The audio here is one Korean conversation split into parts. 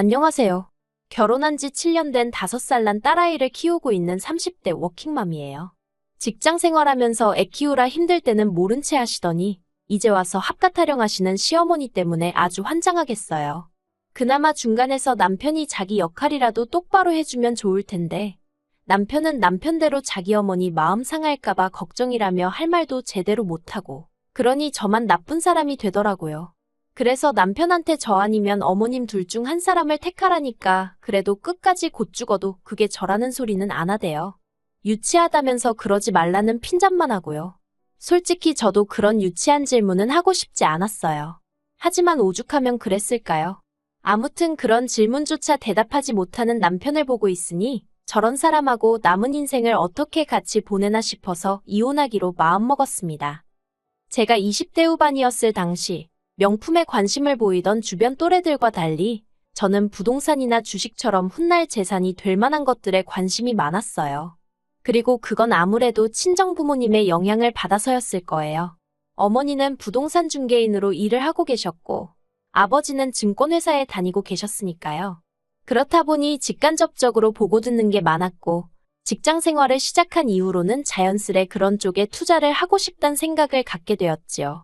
안녕하세요. 결혼한 지 7년 된 5살 난 딸아이를 키우고 있는 30대 워킹맘이에요. 직장 생활하면서 애 키우라 힘들 때는 모른 채 하시더니 이제 와서 합가 타령하시는 시어머니 때문에 아주 환장하겠어요. 그나마 중간에서 남편이 자기 역할이라도 똑바로 해주면 좋을 텐데 남편은 남편대로 자기 어머니 마음 상할까봐 걱정이라며 할 말도 제대로 못하고 그러니 저만 나쁜 사람이 되더라고요. 그래서 남편한테 저 아니면 어머님 둘 중 한 사람을 택하라니까 그래도 끝까지 곧 죽어도 그게 저라는 소리는 안 하대요. 유치하다면서 그러지 말라는 핀잔만 하고요. 솔직히 저도 그런 유치한 질문은 하고 싶지 않았어요. 하지만 오죽하면 그랬을까요? 아무튼 그런 질문조차 대답하지 못하는 남편을 보고 있으니 저런 사람하고 남은 인생을 어떻게 같이 보내나 싶어서 이혼하기로 마음먹었습니다. 제가 20대 후반이었을 당시 명품에 관심을 보이던 주변 또래들과 달리 저는 부동산이나 주식처럼 훗날 재산이 될 만한 것들에 관심이 많았어요. 그리고 그건 아무래도 친정부모님의 영향을 받아서였을 거예요. 어머니는 부동산 중개인으로 일을 하고 계셨고 아버지는 증권회사에 다니고 계셨으니까요. 그렇다 보니 직간접적으로 보고 듣는 게 많았고 직장 생활을 시작한 이후로는 자연스레 그런 쪽에 투자를 하고 싶단 생각을 갖게 되었지요.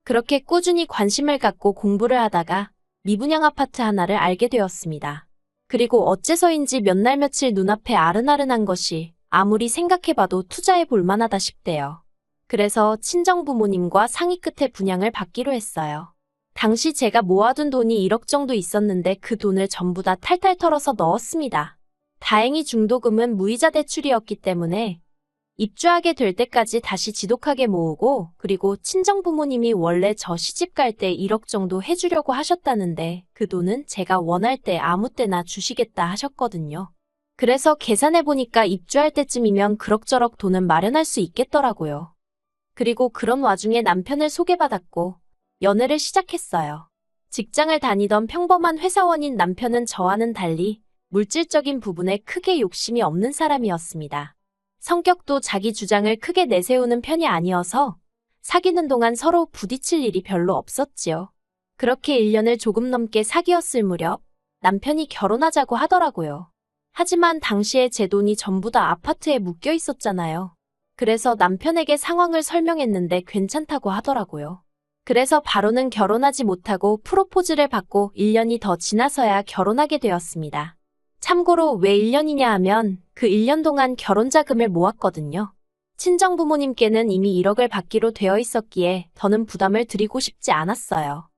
그렇게 꾸준히 관심을 갖고 공부를 하다가 미분양 아파트 하나를 알게 되었습니다. 그리고 어째서인지 몇 날 며칠 눈앞에 아른아른한 것이 아무리 생각해봐도 투자해 볼 만하다 싶대요. 그래서 친정부모님과 상의 끝에 분양을 받기로 했어요. 당시 제가 모아둔 돈이 1억 정도 있었는데 그 돈을 전부 다 탈탈 털어서 넣었습니다. 다행히 중도금은 무이자 대출이었기 때문에 입주하게 될 때까지 다시 지독하게 모으고 그리고 친정부모님이 원래 저 시집갈 때 1억 정도 해주려고 하셨다는데 그 돈은 제가 원할 때 아무 때나 주시겠다 하셨거든요. 그래서 계산해보니까 입주할 때쯤이면 그럭저럭 돈은 마련할 수 있겠더라고요. 그리고 그런 와중에 남편을 소개받았고 연애를 시작했어요. 직장을 다니던 평범한 회사원인 남편은 저와는 달리 물질적인 부분에 크게 욕심이 없는 사람이었습니다. 성격도 자기 주장을 크게 내세우는 편이 아니어서 사귀는 동안 서로 부딪힐 일이 별로 없었지요. 그렇게 1년을 조금 넘게 사귀었을 무렵 남편이 결혼하자고 하더라고요. 하지만 당시에 제 돈이 전부 다 아파트에 묶여 있었잖아요. 그래서 남편에게 상황을 설명했는데 괜찮다고 하더라고요. 그래서 바로는 결혼하지 못하고 프로포즈를 받고 1년이 더 지나서야 결혼하게 되었습니다. 참고로 왜 1년이냐 하면 그 1년 동안 결혼 자금을 모았거든요. 친정부모님께는 이미 1억을 받기로 되어 있었기에 더는 부담을 드리고 싶지 않았어요.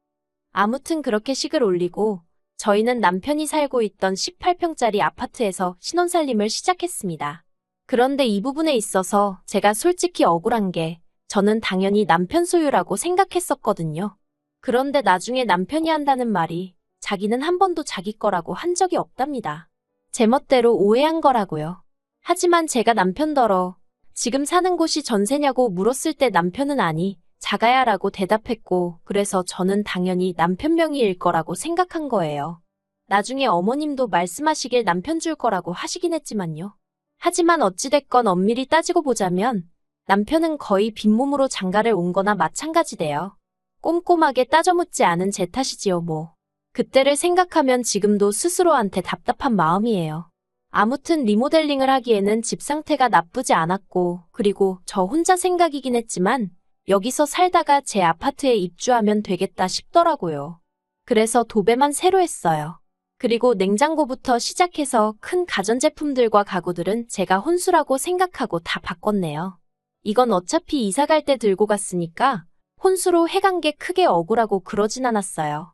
아무튼 그렇게 식을 올리고 저희는 남편이 살고 있던 18평짜리 아파트에서 신혼살림을 시작했습니다. 그런데 이 부분에 있어서 제가 솔직히 억울한 게 저는 당연히 남편 소유라고 생각했었거든요. 그런데 나중에 남편이 한다는 말이 자기는 한 번도 자기 거라고 한 적이 없답니다. 제멋대로 오해한 거라고요. 하지만 제가 남편더러 지금 사는 곳이 전세냐고 물었을 때 남편은 아니, 자가야라고 대답했고 그래서 저는 당연히 남편 명의일 거라고 생각한 거예요. 나중에 어머님도 말씀하시길 남편 줄 거라고 하시긴 했지만요. 하지만 어찌됐건 엄밀히 따지고 보자면 남편은 거의 빈몸으로 장가를 온 거나 마찬가지대요. 꼼꼼하게 따져 묻지 않은 제 탓이지요 뭐. 그때를 생각하면 지금도 스스로한테 답답한 마음이에요. 아무튼 리모델링을 하기에는 집 상태가 나쁘지 않았고 그리고 저 혼자 생각이긴 했지만 여기서 살다가 제 아파트에 입주하면 되겠다 싶더라고요. 그래서 도배만 새로 했어요. 그리고 냉장고부터 시작해서 큰 가전제품들과 가구들은 제가 혼수라고 생각하고 다 바꿨네요. 이건 어차피 이사 갈 때 들고 갔으니까 혼수로 해간 게 크게 억울하고 그러진 않았어요.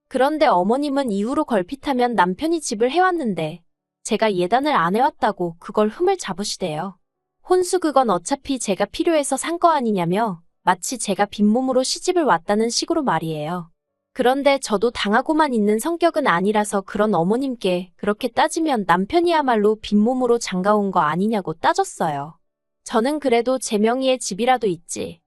그런데 어머님은 이후로 걸핏하면 남편이 집을 해왔는데 제가 예단을 안 해왔다고 그걸 흠을 잡으시대요. 혼수 그건 어차피 제가 필요해서 산 거 아니냐며 마치 제가 빈몸으로 시집을 왔다는 식으로 말이에요. 그런데 저도 당하고만 있는 성격은 아니라서 그런 어머님께 그렇게 따지면 남편이야말로 빈몸으로 장가온 거 아니냐고 따졌어요. 저는 그래도 제 명의의 집이라도 있지.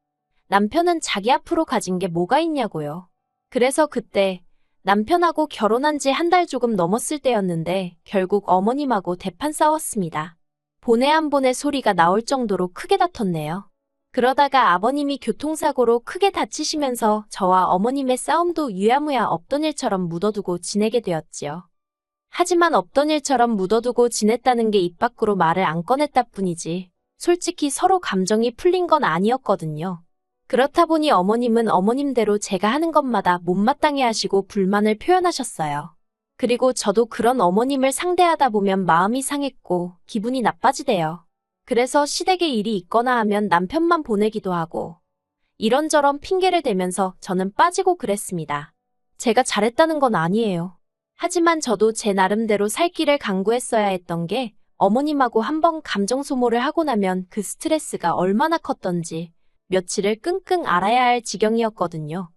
남편은 자기 앞으로 가진 게 뭐가 있냐고요. 그래서 그때 남편하고 결혼한 지 한 달 조금 넘었을 때였는데 결국 어머님하고 대판 싸웠습니다. 보내 안 보내 소리가 나올 정도로 크게 다퉜네요. 그러다가 아버님이 교통사고로 크게 다치시면서 저와 어머님의 싸움도 유야무야 없던 일처럼 묻어두고 지내게 되었지요. 하지만 없던 일처럼 묻어두고 지냈다는 게 입 밖으로 말을 안 꺼냈다 뿐이지. 솔직히 서로 감정이 풀린 건 아니었거든요. 그렇다 보니 어머님은 어머님대로 제가 하는 것마다 못마땅해 하시고 불만을 표현하셨어요. 그리고 저도 그런 어머님을 상대하다 보면 마음이 상했고 기분이 나빠지대요. 그래서 시댁에 일이 있거나 하면 남편만 보내기도 하고 이런저런 핑계를 대면서 저는 빠지고 그랬습니다. 제가 잘했다는 건 아니에요. 하지만 저도 제 나름대로 살 길을 강구했어야 했던 게 어머님하고 한번 감정 소모를 하고 나면 그 스트레스가 얼마나 컸던지 며칠을 끙끙 앓아야 할 지경이었거든요.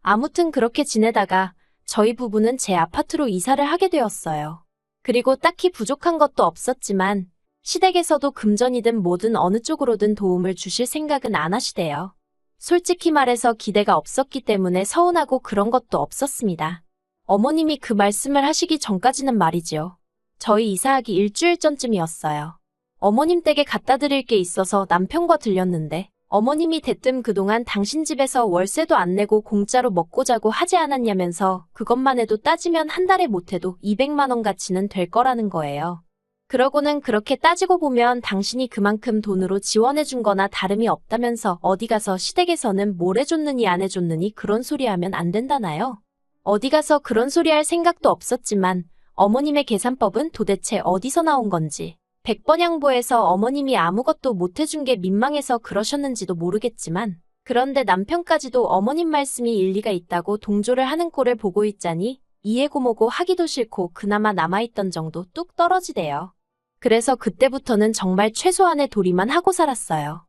아무튼 그렇게 지내다가 저희 부부는 제 아파트로 이사를 하게 되었어요. 그리고 딱히 부족한 것도 없었지만 시댁에서도 금전이든 뭐든 어느 쪽으로든 도움을 주실 생각은 안 하시대요. 솔직히 말해서 기대가 없었기 때문에 서운하고 그런 것도 없었습니다. 어머님이 그 말씀을 하시기 전까지는 말이죠. 저희 이사하기 일주일 전쯤이었어요. 어머님 댁에 갖다 드릴 게 있어서 남편과 들렸는데 어머님이 대뜸 그동안 당신 집에서 월세도 안 내고 공짜로 먹고 자고 하지 않았냐면서 그것만 해도 따지면 한 달에 못해도 200만 원 가치는 될 거라는 거예요. 그러고는 그렇게 따지고 보면 당신이 그만큼 돈으로 지원해 준 거나 다름이 없다면서 어디 가서 시댁에서는 뭘 해줬느니 안 해줬느니 그런 소리 하면 안 된다나요? 어디 가서 그런 소리 할 생각도 없었지만 어머님의 계산법은 도대체 어디서 나온 건지 100번 양보해서 어머님이 아무것도 못 해준 게 민망해서 그러셨는지도 모르겠지만 그런데 남편까지도 어머님 말씀이 일리가 있다고 동조를 하는 꼴을 보고 있자니 이해고모고 하기도 싫고 그나마 남아있던 정도 뚝 떨어지대요. 그래서 그때부터는 정말 최소한의 도리만 하고 살았어요.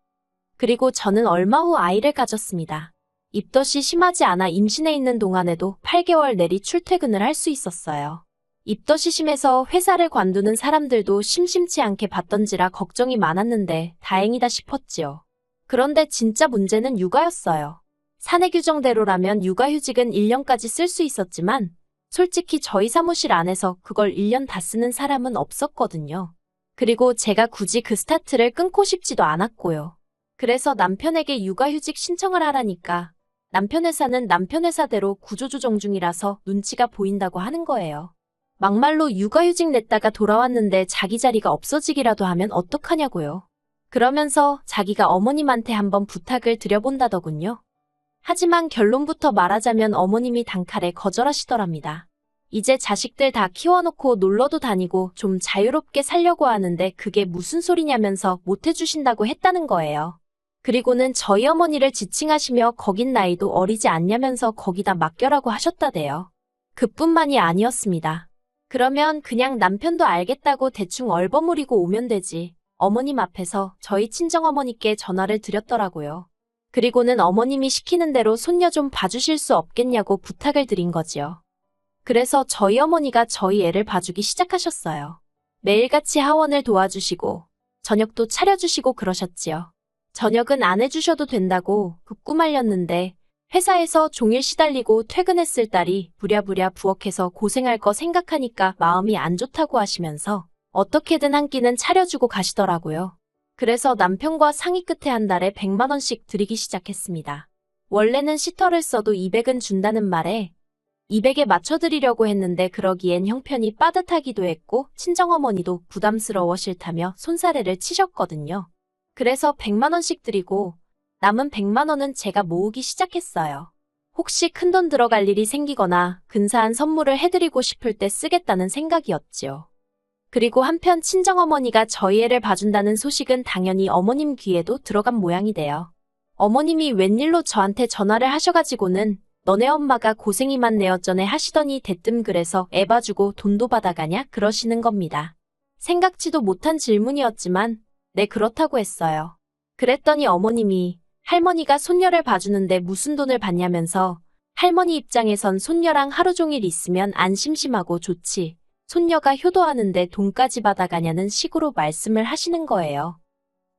그리고 저는 얼마 후 아이를 가졌습니다. 입덧이 심하지 않아 임신해 있는 동안에도 8개월 내리 출퇴근을 할 수 있었어요. 입덧이 심해서 회사를 관두는 사람들도 심심치 않게 봤던지라 걱정이 많았는데 다행이다 싶었지요. 그런데 진짜 문제는 육아였어요. 사내 규정대로라면 육아휴직은 1년까지 쓸 수 있었지만 솔직히 저희 사무실 안에서 그걸 1년 다 쓰는 사람은 없었거든요. 그리고 제가 굳이 그 스타트를 끊고 싶지도 않았고요. 그래서 남편에게 육아휴직 신청을 하라니까 남편 회사는 남편 회사대로 구조조정 중이라서 눈치가 보인다고 하는 거예요. 막말로 육아휴직 냈다가 돌아왔는데 자기 자리가 없어지기라도 하면 어떡하냐고요. 그러면서 자기가 어머님한테 한번 부탁을 드려본다더군요. 하지만 결론부터 말하자면 어머님이 단칼에 거절하시더랍니다. 이제 자식들 다 키워놓고 놀러도 다니고 좀 자유롭게 살려고 하는데 그게 무슨 소리냐면서 못해주신다고 했다는 거예요. 그리고는 저희 어머니를 지칭하시며 거긴 나이도 어리지 않냐면서 거기다 맡겨라고 하셨다대요. 그뿐만이 아니었습니다. 그러면 그냥 남편도 알겠다고 대충 얼버무리고 오면 되지. 어머님 앞에서 저희 친정어머니께 전화를 드렸더라고요. 그리고는 어머님이 시키는 대로 손녀 좀 봐주실 수 없겠냐고 부탁을 드린 거지요. 그래서 저희 어머니가 저희 애를 봐주기 시작하셨어요. 매일같이 하원을 도와주시고 저녁도 차려주시고 그러셨지요. 저녁은 안 해주셔도 된다고 극구 말렸는데 회사에서 종일 시달리고 퇴근했을 딸이 부랴부랴 부엌에서 고생할 거 생각하니까 마음이 안 좋다고 하시면서 어떻게든 한 끼는 차려주고 가시더라고요. 그래서 남편과 상의 끝에 한 달에 100만 원씩 드리기 시작했습니다. 원래는 시터를 써도 200은 준다는 말에 200에 맞춰드리려고 했는데 그러기엔 형편이 빠듯하기도 했고 친정어머니도 부담스러워 싫다며 손사래를 치셨거든요. 그래서 100만 원씩 드리고 남은 100만 원은 제가 모으기 시작했어요. 혹시 큰돈 들어갈 일이 생기거나 근사한 선물을 해드리고 싶을 때 쓰겠다는 생각이었지요. 그리고 한편 친정어머니가 저희 애를 봐준다는 소식은 당연히 어머님 귀에도 들어간 모양이 돼요. 어머님이 웬일로 저한테 전화를 하셔가지고는 너네 엄마가 고생이 많네 어쩌네 하시더니 대뜸 그래서 애 봐주고 돈도 받아가냐 그러시는 겁니다. 생각지도 못한 질문이었지만 네 그렇다고 했어요. 그랬더니 어머님이 할머니가 손녀를 봐주는데 무슨 돈을 받냐면서 할머니 입장에선 손녀랑 하루 종일 있으면 안 심심하고 좋지. 손녀가 효도하는데 돈까지 받아가냐는 식으로 말씀을 하시는 거예요.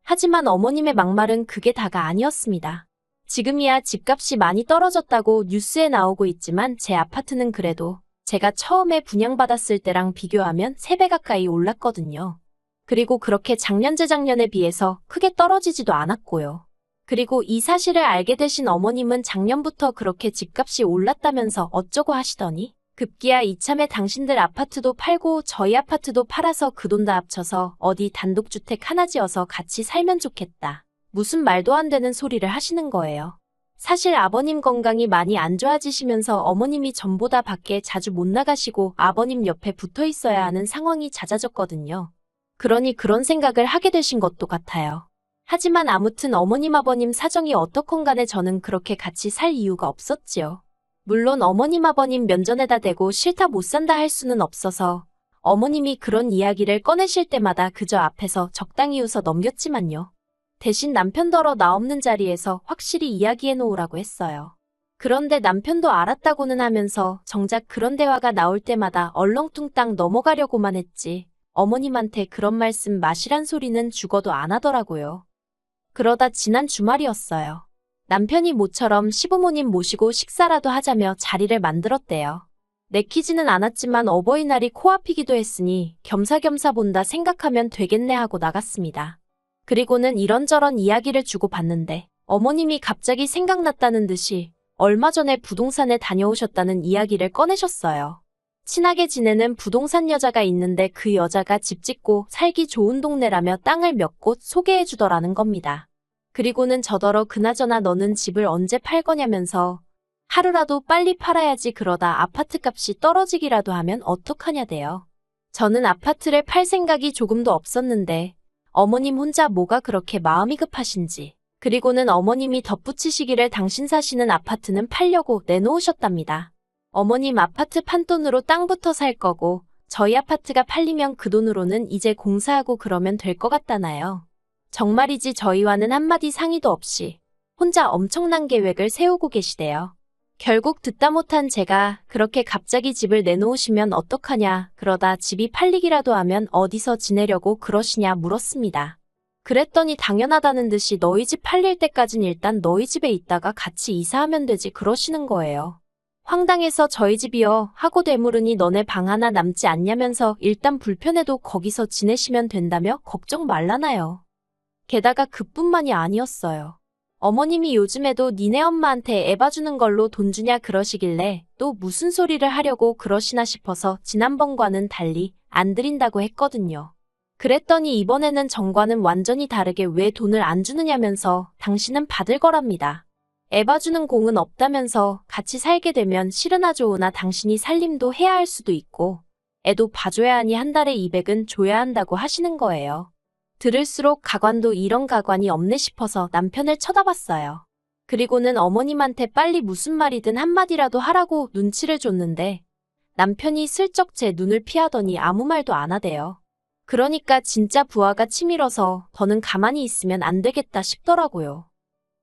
하지만 어머님의 막말은 그게 다가 아니었습니다. 지금이야 집값이 많이 떨어졌다고 뉴스에 나오고 있지만 제 아파트는 그래도 제가 처음에 분양받았을 때랑 비교하면 3배 가까이 올랐거든요. 그리고 그렇게 작년 재작년에 비해서 크게 떨어지지도 않았고요. 그리고 이 사실을 알게 되신 어머님은 작년부터 그렇게 집값이 올랐다면서 어쩌고 하시더니 급기야 이참에 당신들 아파트도 팔고 저희 아파트도 팔아서 그 돈 다 합쳐서 어디 단독주택 하나 지어서 같이 살면 좋겠다. 무슨 말도 안 되는 소리를 하시는 거예요. 사실 아버님 건강이 많이 안 좋아지시면서 어머님이 전보다 밖에 자주 못 나가시고 아버님 옆에 붙어 있어야 하는 상황이 잦아졌거든요. 그러니 그런 생각을 하게 되신 것도 같아요. 하지만 아무튼 어머님 아버님 사정이 어떻건 간에 저는 그렇게 같이 살 이유가 없었지요. 물론 어머님 아버님 면전에다 대고 싫다 못 산다 할 수는 없어서 어머님이 그런 이야기를 꺼내실 때마다 그저 앞에서 적당히 웃어 넘겼지만요. 대신 남편더러 나 없는 자리에서 확실히 이야기해 놓으라고 했어요. 그런데 남편도 알았다고는 하면서 정작 그런 대화가 나올 때마다 얼렁뚱땅 넘어가려고만 했지 어머님한테 그런 말씀 마시란 소리는 죽어도 안 하더라고요. 그러다 지난 주말이었어요. 남편이 모처럼 시부모님 모시고 식사라도 하자며 자리를 만들었대요. 내키지는 않았지만 어버이날이 코앞이기도 했으니 겸사겸사 본다 생각하면 되겠네 하고 나갔습니다. 그리고는 이런저런 이야기를 주고받는데 어머님이 갑자기 생각났다는 듯이 얼마 전에 부동산에 다녀오셨다는 이야기를 꺼내셨어요. 친하게 지내는 부동산 여자가 있는데 그 여자가 집 짓고 살기 좋은 동네라며 땅을 몇 곳 소개해 주더라는 겁니다. 그리고는 저더러 그나저나 너는 집을 언제 팔 거냐면서 하루라도 빨리 팔아야지 그러다 아파트 값이 떨어지기라도 하면 어떡하냐대요. 저는 아파트를 팔 생각이 조금도 없었는데 어머님 혼자 뭐가 그렇게 마음이 급하신지 그리고는 어머님이 덧붙이시기를 당신 사시는 아파트는 팔려고 내놓으셨답니다. 어머님 아파트 판돈으로 땅부터 살 거고 저희 아파트가 팔리면 그 돈으로는 이제 공사하고 그러면 될 것 같다나요. 정말이지 저희와는 한마디 상의도 없이 혼자 엄청난 계획을 세우고 계시대요. 결국 듣다 못한 제가 그렇게 갑자기 집을 내놓으시면 어떡하냐 그러다 집이 팔리기라도 하면 어디서 지내려고 그러시냐 물었습니다. 그랬더니 당연하다는 듯이 너희 집 팔릴 때까진 일단 너희 집에 있다가 같이 이사하면 되지 그러시는 거예요. 황당해서 저희 집이요 하고 되물으니 너네 방 하나 남지 않냐면서 일단 불편해도 거기서 지내시면 된다며 걱정 말라나요. 게다가 그뿐만이 아니었어요. 어머님이 요즘에도 니네 엄마한테 애 봐주는 걸로 돈 주냐 그러시길래 또 무슨 소리를 하려고 그러시나 싶어서 지난번과는 달리 안 드린다고 했거든요. 그랬더니 이번에는 전과는 완전히 다르게 왜 돈을 안 주느냐면서 당신은 받을 거랍니다. 애 봐주는 공은 없다면서 같이 살게 되면 싫으나 좋으나 당신이 살림도 해야 할 수도 있고 애도 봐줘야 하니 한 달에 200은 줘야 한다고 하시는 거예요. 들을수록 가관도 이런 가관이 없네 싶어서 남편을 쳐다봤어요. 그리고는 어머님한테 빨리 무슨 말이든 한마디라도 하라고 눈치를 줬는데 남편이 슬쩍 제 눈을 피하더니 아무 말도 안 하대요. 그러니까 진짜 부하가 치밀어서 더는 가만히 있으면 안 되겠다 싶더라고요.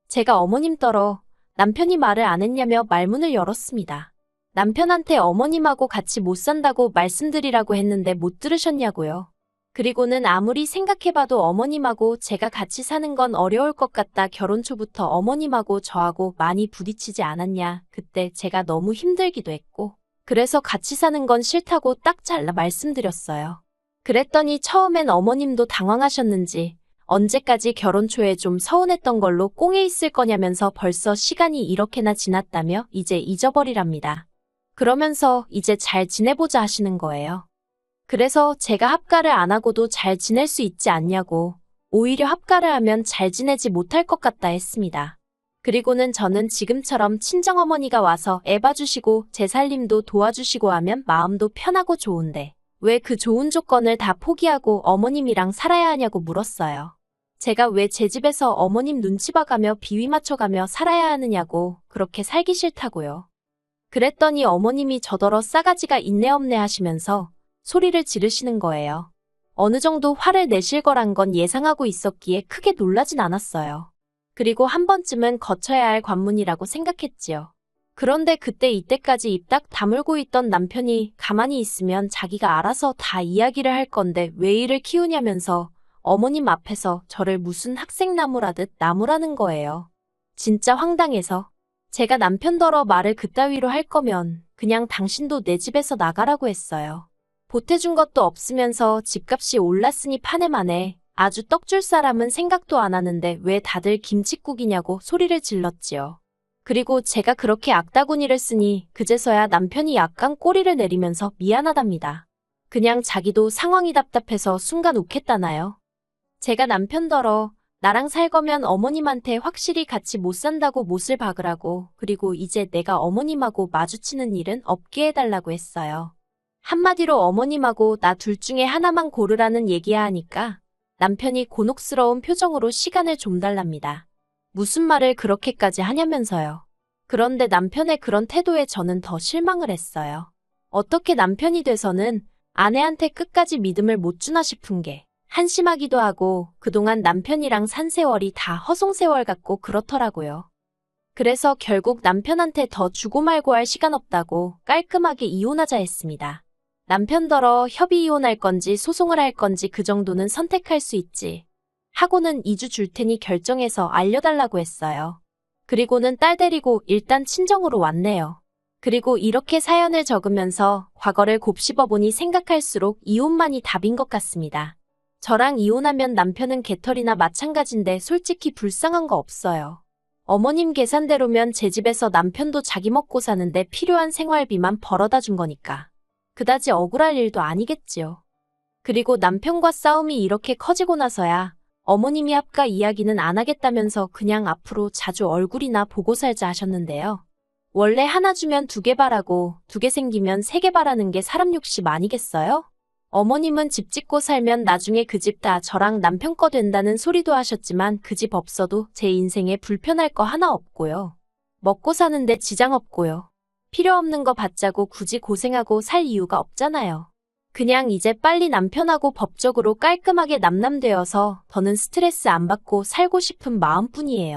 제가 어머님 떨어 남편이 말을 안 했냐며 말문을 열었습니다. 남편한테 어머님하고 같이 못 산다고 말씀드리라고 했는데 못 들으셨냐고요. 그리고는 아무리 생각해봐도 어머님하고 제가 같이 사는 건 어려울 것 같다. 결혼 초부터 어머님하고 저하고 많이 부딪히지 않았냐. 그때 제가 너무 힘들기도 했고 그래서 같이 사는 건 싫다고 딱 잘라 말씀드렸어요. 그랬더니 처음엔 어머님도 당황하셨는지 언제까지 결혼 초에 좀 서운했던 걸로 꽁에 있을 거냐면서 벌써 시간이 이렇게나 지났다며 이제 잊어버리랍니다. 그러면서 이제 잘 지내보자 하시는 거예요. 그래서 제가 합가를 안 하고도 잘 지낼 수 있지 않냐고 오히려 합가를 하면 잘 지내지 못할 것 같다 했습니다. 그리고는 저는 지금처럼 친정어머니가 와서 애 봐주시고 제 살림도 도와주시고 하면 마음도 편하고 좋은데 왜 그 좋은 조건을 다 포기하고 어머님이랑 살아야 하냐고 물었어요. 제가 왜 제 집에서 어머님 눈치 봐가며 비위 맞춰가며 살아야 하느냐고 그렇게 살기 싫다고요. 그랬더니 어머님이 저더러 싸가지가 있네 없네 하시면서 소리를 지르시는 거예요. 어느 정도 화를 내실 거란 건 예상하고 있었기에 크게 놀라진 않았어요. 그리고 한 번쯤은 거쳐야 할 관문이라고 생각했지요. 그런데 그때 이때까지 입 딱 다물고 있던 남편이 가만히 있으면 자기가 알아서 다 이야기를 할 건데 왜 이를 키우냐면서 어머님 앞에서 저를 무슨 학생나무라듯 나무라는 거예요. 진짜 황당해서 제가 남편더러 말을 그따위로 할 거면 그냥 당신도 내 집에서 나가라고 했어요. 보태준 것도 없으면서 집값이 올랐으니 파내만해 아주 떡 줄 사람은 생각도 안 하는데 왜 다들 김칫국이냐고 소리를 질렀지요. 그리고 제가 그렇게 악다구니를 쓰니 그제서야 남편이 약간 꼬리를 내리면서 미안하답니다. 그냥 자기도 상황이 답답해서 순간 욱했다나요. 제가 남편더러 나랑 살 거면 어머님한테 확실히 같이 못 산다고 못을 박으라고, 그리고 이제 내가 어머님하고 마주치는 일은 없게 해달라고 했어요. 한마디로 어머님하고 나 둘 중에 하나만 고르라는 얘기야 하니까 남편이 곤혹스러운 표정으로 시간을 좀 달랍니다. 무슨 말을 그렇게까지 하냐면서요. 그런데 남편의 그런 태도에 저는 더 실망을 했어요. 어떻게 남편이 돼서는 아내한테 끝까지 믿음을 못 주나 싶은 게 한심하기도 하고, 그동안 남편이랑 산 세월이 다 허송세월 같고 그렇더라고요. 그래서 결국 남편한테 더 주고 말고 할 시간 없다고 깔끔하게 이혼하자 했습니다. 남편더러 협의 이혼할 건지 소송을 할 건지 그 정도는 선택할 수 있지 하고는 2주 줄 테니 결정해서 알려달라고 했어요. 그리고는 딸 데리고 일단 친정으로 왔네요. 그리고 이렇게 사연을 적으면서 과거를 곱씹어보니 생각할수록 이혼만이 답인 것 같습니다. 저랑 이혼하면 남편은 개털이나 마찬가지인데 솔직히 불쌍한 거 없어요. 어머님 계산대로면 제 집에서 남편도 자기 먹고 사는데 필요한 생활비만 벌어다 준 거니까 그다지 억울할 일도 아니겠지요. 그리고 남편과 싸움이 이렇게 커지고 나서야 어머님이 합가 이야기는 안 하겠다면서 그냥 앞으로 자주 얼굴이나 보고 살자 하셨는데요. 원래 하나 주면 2개 바라고 2개 생기면 3개 바라는 게 사람 욕심 아니겠어요? 어머님은 집 짓고 살면 나중에 그 집 다 저랑 남편 거 된다는 소리도 하셨지만 그 집 없어도 제 인생에 불편할 거 하나 없고요. 먹고 사는데 지장 없고요. 필요 없는 거 받자고 굳이 고생하고 살 이유가 없잖아요. 그냥 이제 빨리 남편하고 법적으로 깔끔하게 남남되어서 더는 스트레스 안 받고 살고 싶은 마음뿐이에요.